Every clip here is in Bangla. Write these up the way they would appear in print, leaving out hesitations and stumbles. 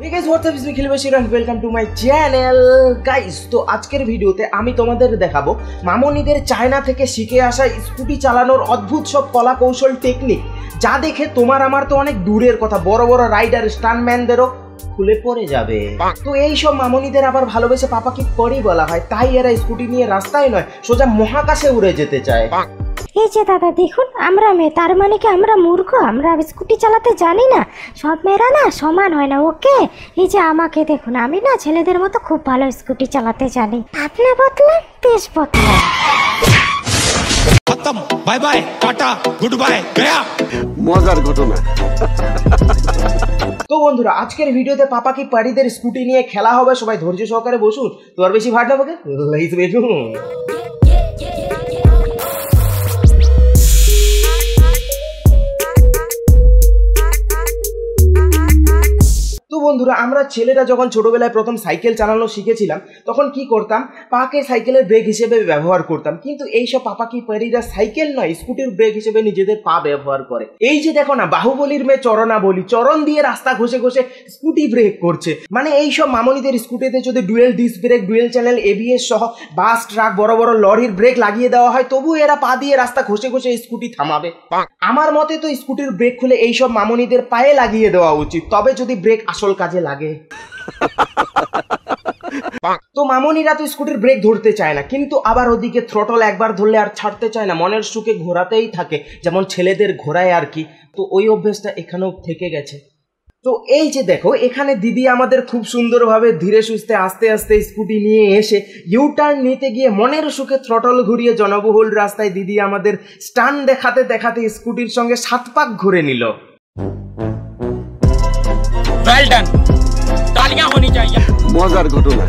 Hey guys, what's up? It's me Khilbashir and welcome to my channel. Guys, তো আজকের ভিডিওতে আমি তোমাদের দেখাবো মামনিদের চায়না থেকে শিখে আসা স্কুটি চালানোর অদ্ভুত সব কলা কৌশল টেকনিক, যা দেখে তোমার আমার তো অনেক দূরের কথা, বড় বড় রাইডার স্টান্টম্যানদেরও খুলে পড়ে যাবে। তো এই সব মামনিদের আবার ভালোবেসে পাপা কি করি বলা হয়, তাই এরা স্কুটি নিয়ে রাস্তায় নয় সোজা মহাকাশে উড়ে যেতে চায়। এই যে দাদা দেখুন, আমরা মেয়ে, তার মানে কি আমরা মূর্খ? আমরা স্কুটি চালাতে জানি না? সব মেয়েরা না সমান হয় না, ওকে? এই যে আমাকে দেখুন, আমি না ছেলেদের মতো খুব ভালো স্কুটি চালাতে জানি। আপনি বদলান, দেশ বদলান। খতম, bye bye, tata, good bye, Gaya. মজার ঘটনা। তো বন্ধুরা, আজকের ভিডিওতে পাপা কি পারিদের স্কুটি নিয়ে খেলা হবে, সবাই ধৈর্য সহকারে বসুন। তো আর বেশি ভাট না পাকে, লাইস বেজুন। তো বন্ধুরা, আমরা ছেলেরা যখন ছোটবেলায় প্রথম সাইকেল চালানো শিখেছিলাম তখন কি করতাম, পাকে সাইকেলের ব্রেক হিসেবে ব্যবহার করতাম। কিন্তু এইসব পাপা কি পারিরা সাইকেল নয়, স্কুটির ব্রেক হিসেবে নিজেদের পা ব্যবহার করে। এই যে দেখো না, বাহুবলীর মেয়ে চরণা বলি, চরণ দিয়ে রাস্তা ঘষে ঘষে স্কুটি ব্রেক করছে। মানে এইসব মামনিদের স্কুটিতে যদি dual disc brake, dual channel ABS সহ বাস, ট্রাক, বড় বড় লরির ব্রেক লাগিয়ে দেওয়া হয়, তবু এরা পা দিয়ে রাস্তা ঘষে ঘষে স্কুটি থামাবে। আমার মতে তো স্কুটির ব্রেক খুলে এইসব মামনিদের পায়ে লাগিয়ে দেওয়া উচিত, তবে যদি ব্রেক আসল কাজে লাগে। তো মামনিরা তো স্কুটির ব্রেক ধরতে চায় না, কিন্তু আবার ওদিকে থ্রটল একবার ধরলে আর ছাড়তে চায় না, মনের সুখে ঘোরাতেই থাকে, যেমন ছেলেদের ঘোরায় আর কি। তো ওই অভ্যেসটা এখানেও থেকে গেছে। তো এই যে দেখো, এখানে দিদি আমাদের খুব সুন্দরভাবে ধীরে সুস্থে আস্তে আস্তে স্কুটি নিয়ে এসে ইউটার্ন নিতে গিয়ে মনের সুখে থ্রটল ঘুরিয়ে জনবহুল রাস্তায় দিদি আমাদের স্টান দেখাতে দেখাতে স্কুটির সঙ্গে 7 পাক ঘুরে নিল। वेल डन, तालियां होनी चाहिए। মজার ঘটনা।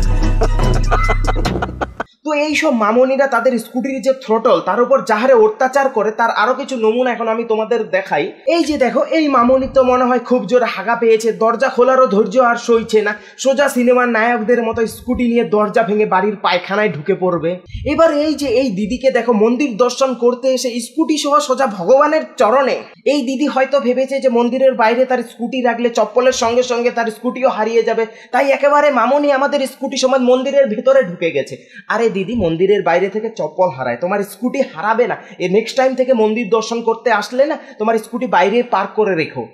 তো এইসব মামনিরা তাদের স্কুটির যে থ্রটল তার উপর যাহারে অত্যাচার করে, তার আরো কিছু নমুনা এখন আমি তোমাদের দেখাই। এই যে দেখো, এই মামনি তো মনে হয় খুব জোরে হাগা পেয়েছে, দরজা খোলারও ধৈর্য আর সইছে না, সোজা সিনেমার নায়কদের মতো স্কুটি নিয়ে দরজা ভেঙে বাড়ির পায়খানায় ঢুকে পড়বে। এবার এই যে এই দিদিকে দেখো, মন্দির দর্শন করতে এসে স্কুটি সহ সোজা ভগবানের চরণে। এই দিদি হয়তো ভেবেছে যে মন্দিরের বাইরে তার স্কুটি রাখলে চপ্পলের সঙ্গে সঙ্গে তার স্কুটিও হারিয়ে যাবে, তাই একেবারে মামনি আমাদের স্কুটি সমেত মন্দিরের ভেতরে ঢুকে গেছে। আরে দিদি, মন্দিরের বাইরে থেকে চপ্পল হারায়, তোমার স্কুটি হারাবে না। এ নেক্সট টাইম থেকে মন্দির দর্শন করতে আসলে না, তোমার স্কুটি বাইরে পার্ক করে রেখো।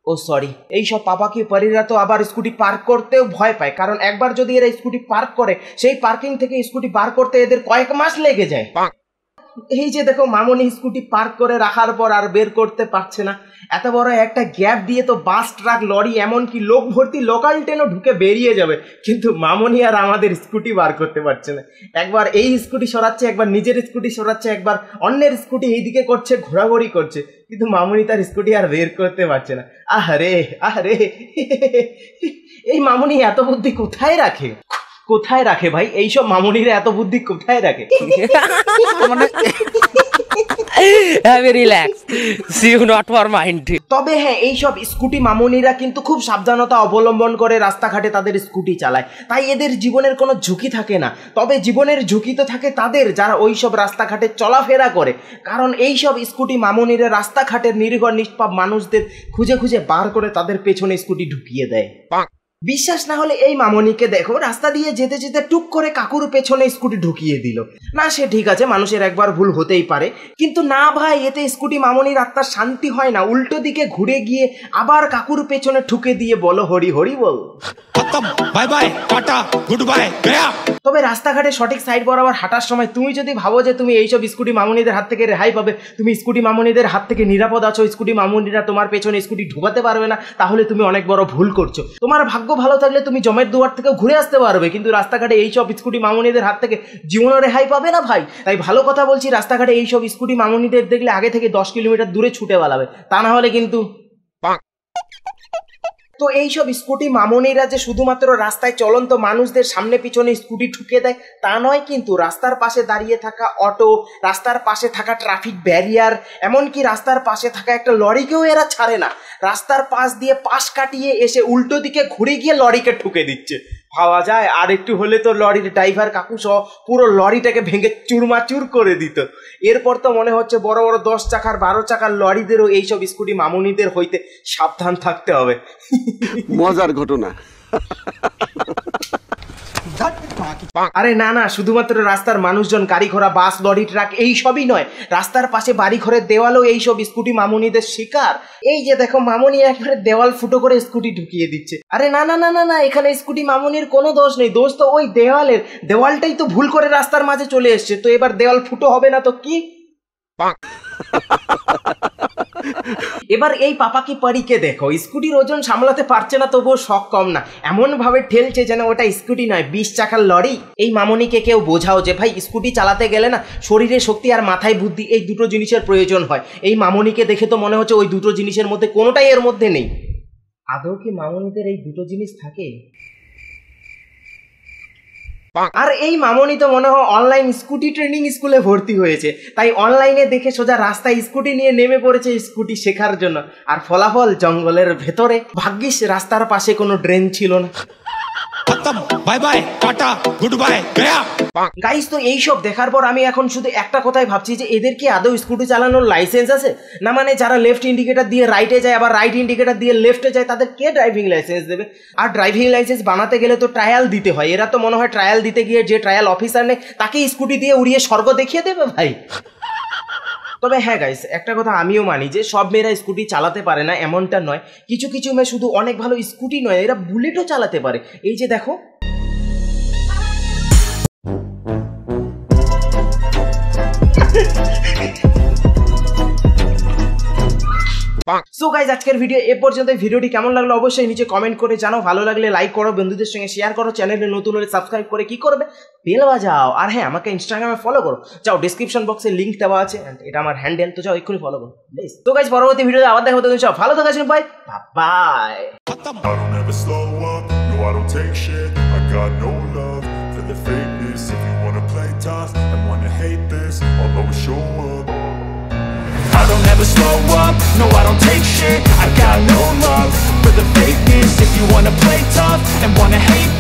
ও সরি, এইসব পাপা কি পারিরা তো আবার স্কুটি পার্ক করতেও ভয় পায়, কারণ একবার যদি এরা স্কুটি পার্ক করে, সেই পার্কিং থেকে স্কুটি বার করতে এদের কয়েক মাস লেগে যায়। এই যে দেখো, মামনি স্কুটি পার্ক করে রাখার পর আর বের করতে পারছে না। এত বড় একটা গ্যাপ দিয়ে তো বাস, ট্রাক, লরি, এমনকি লোক ভর্তি লোকাল ট্রেনও ঢুকে বেরিয়ে যাবে, কিন্তু মামনি আর আমাদের স্কুটি বার করতে পারছে না। একবার এই স্কুটি সরাচ্ছে, একবার নিজের স্কুটি সরাচ্ছে, একবার অন্যের স্কুটি এইদিকে করছে, ঘোরাঘুরি করছে, কিন্তু মামনি তার স্কুটি আর বের করতে পারছে না। আহারে আহারে, এই মামনি এত বুদ্ধি কোথায় রাখে? কোথায় রাখে ভাই? এইসব মামনিরা এত বুদ্ধি কোথায় রাখে? তবে হ্যাঁ, এইসব স্কুটি মামনিরা কিন্তু খুব সাবধানতা অবলম্বন করে রাস্তাঘাটে তাদের স্কুটি চালায়, তাই এদের জীবনের কোনো ঝুঁকি থাকে না। তবে জীবনের ঝুঁকি তো থাকে তাদের যারা ওইসব রাস্তাঘাটে চলাফেরা করে, কারণ এইসব স্কুটি মামনিরা রাস্তাঘাটের নিরীহ নিষ্পাপ মানুষদের খুঁজে খুঁজে বার করে তাদের পেছনে স্কুটি ঢুকিয়ে দেয়। বিশ্বাস না হলে এই মামনিকে দেখো, রাস্তা দিয়ে যেতে যেতে টুক করে কাকুর পেছনে স্কুটি ঢুকিয়ে দিল। না, সে ঠিক আছে, মানুষের একবার ভুল হতেই পারে, কিন্তু না ভাই, এতে স্কুটি মামনির আত্মার শান্তি হয় না, উল্টো দিকে ঘুরে গিয়ে আবার কাকুর পেছনে ঠুকে দিয়ে বলো হরি হরি বল। খতম, bye bye, tata, good bye, Gaya. তবে রাস্তাঘাটে সঠিক সাইড বরাবর হাঁটার সময় তুমি যদি ভাবো যে তুমি এইসব স্কুটি মামনিদের হাত থেকে রেহাই পাবে, তুমি স্কুটি মামনিদের হাত থেকে নিরাপদ আছো, স্কুটি মামনিরা তোমার পেছনে স্কুটি ঢুকাতে পারবে না, তাহলে তুমি অনেক বড় ভুল করছো। তোমার ভাগ্য ভালো থাকলে তুমি জমের দুয়ার থেকেও ঘুরে আসতে পারবে, কিন্তু রাস্তাঘাটে এইসব স্কুটি মামনিদের হাত থেকে জীবনও রেহাই পাবে না ভাই। তাই ভালো কথা বলছি, রাস্তাঘাটে এইসব স্কুটি মামনিদের দেখলে আগে থেকে 10 কিলোমিটার দূরে ছুটে পালাবে, তা না হলে কিন্তু। তো এইসব স্কুটি মামনিরা যে শুধুমাত্র রাস্তায় চলন্ত মানুষদের সামনে পিছনে স্কুটি ঠুকে দেয় তা নয়, কিন্তু রাস্তার পাশে দাঁড়িয়ে থাকা অটো, রাস্তার পাশে থাকা ট্রাফিক ব্যারিয়ার, এমনকি রাস্তার পাশে থাকা একটা লরিকেও এরা ছাড়ে না। রাস্তার পাশ দিয়ে পাশ কাটিয়ে এসে উল্টো দিকে ঘুরে গিয়ে লরিকে ঠুকে দিচ্ছে। ভাবা যায় আর একটু হলে তো লরির ড্রাইভার কাকু সহ পুরো লরিটাকে ভেঙে চুরমাচুর করে দিত। এরপর তো মনে হচ্ছে বড় বড় 10 চাকার 12 চাকার লরিদেরও এইসব স্কুটি মামুনিদের হইতে সাবধান থাকতে হবে। মজার ঘটনা। আরে না না, শুধুমাত্র রাস্তার মানুষজন, গাড়ি ঘোড়া, বাস, লরি, ট্রাক এই সবই নয়, রাস্তার পাশে বাড়ি ঘরের দেওয়ালও এইসব স্কুটি মামুনিদের শিকার। এই যে দেখো মামুনি একবারে দেওয়াল ফুটো করে স্কুটি ঢুকিয়ে দিচ্ছে। আরে না না না না না, এখানে স্কুটি মামুনির কোনো দোষ নেই, দোষ তো ওই দেওয়ালের। দেওয়ালটাই তো ভুল করে রাস্তার মাঝে চলে এসছে, তো এবার দেওয়াল ফুটো হবে না তো কি? এবার এই পাপাকি পারিকে দেখো, স্কুটির ওজন সামলাতে পারছে না, তবুও শখ কম না, এমন ভাবে ঠেলছে যেন ওটা স্কুটি নয় 20 চাকার লরি। এই মামুনিকে কেউ বোঝাও যে ভাই স্কুটি চালাতে গেলে না শরীরে শক্তি আর মাথায় বুদ্ধি এই দুটো জিনিসের প্রয়োজন হয়। এই মামুনিকে দেখে তো মনে হচ্ছে ওই দুটো জিনিসের মধ্যে কোনোটাই এর মধ্যে নেই। আদৌ কি মামুনিদের এই দুটো জিনিস থাকে? আর এই মামনি তো মনে হয় অনলাইন স্কুটি ট্রেনিং স্কুলে ভর্তি হয়েছে, তাই অনলাইনে দেখে সোজা রাস্তায় স্কুটি নিয়ে নেমে পড়েছে স্কুটি শেখার জন্য। আর ফলাফল জঙ্গলের ভেতরে। ভাগ্যিস রাস্তার পাশে কোনো ড্রেন ছিল না। Bye bye tata good bye गया। গাইস তো এইসব দেখার পর আমি এখন শুধু একটা কথাই ভাবছি যে এদের কি আদৌ স্কুটি চালানোর লাইসেন্স আছে? না মানে যারা লেফট ইন্ডিকেটর দিয়ে রাইটে যায় আবার রাইট ইন্ডিকেটর দিয়ে লেফটে যায় তাদের কে ড্রাইভিং লাইসেন্স দেবে? আর ড্রাইভিং লাইসেন্স বানাতে গেলে তো ট্রায়াল দিতে হয়, এরা তো মনে হয় ট্রায়াল দিতে গিয়ে যে ট্রায়াল অফিসার নেই তাকে স্কুটি দিয়ে উড়িয়ে স্বর্গ দেখিয়ে দেবে ভাই। তবে হ্যাঁ গাইস, একটা কথা আমিও মানি যে সব মেয়েরা স্কুটি চালাতে পারে না এমনটা নয়, কিছু কিছু মেয়ে শুধু অনেক ভালো স্কুটি নয়, এরা বুলেটও চালাতে পারে। এই যে দেখো, সো গাইজ আজকের ভিডিও এ পর্যন্ত। ভিডিওটি কেমন লাগলো অবশ্যই নিচে কমেন্ট করে জানাও, ভালো লাগলে লাইক করো, বন্ধুদের সঙ্গে শেয়ার করো, চ্যানেলে নতুন হলে সাবস্ক্রাইব করে কি করবে, বেল বাজাও। আর হ্যাঁ, আমাকে ইনস্টাগ্রামে ফলো করো, যাও ডিসক্রিপশন বক্সে লিঙ্ক দেওয়া আছে, এটা আমার হ্যান্ডেল, তো যাও এক্ষুনি ফলো করো। তো গাইজ পরবর্তী ভিডিওতে আবার দেখা হতে, সব ভালো থাকার জন্য bye bye. I don't ever slow up, no I don't take shit. I got no love for the fakeness. If you wanna play tough and wanna hate this, I'll always show up. I don't ever slow up, no I don't take shit. I got no love for the fakeness. If you wanna play tough and wanna hate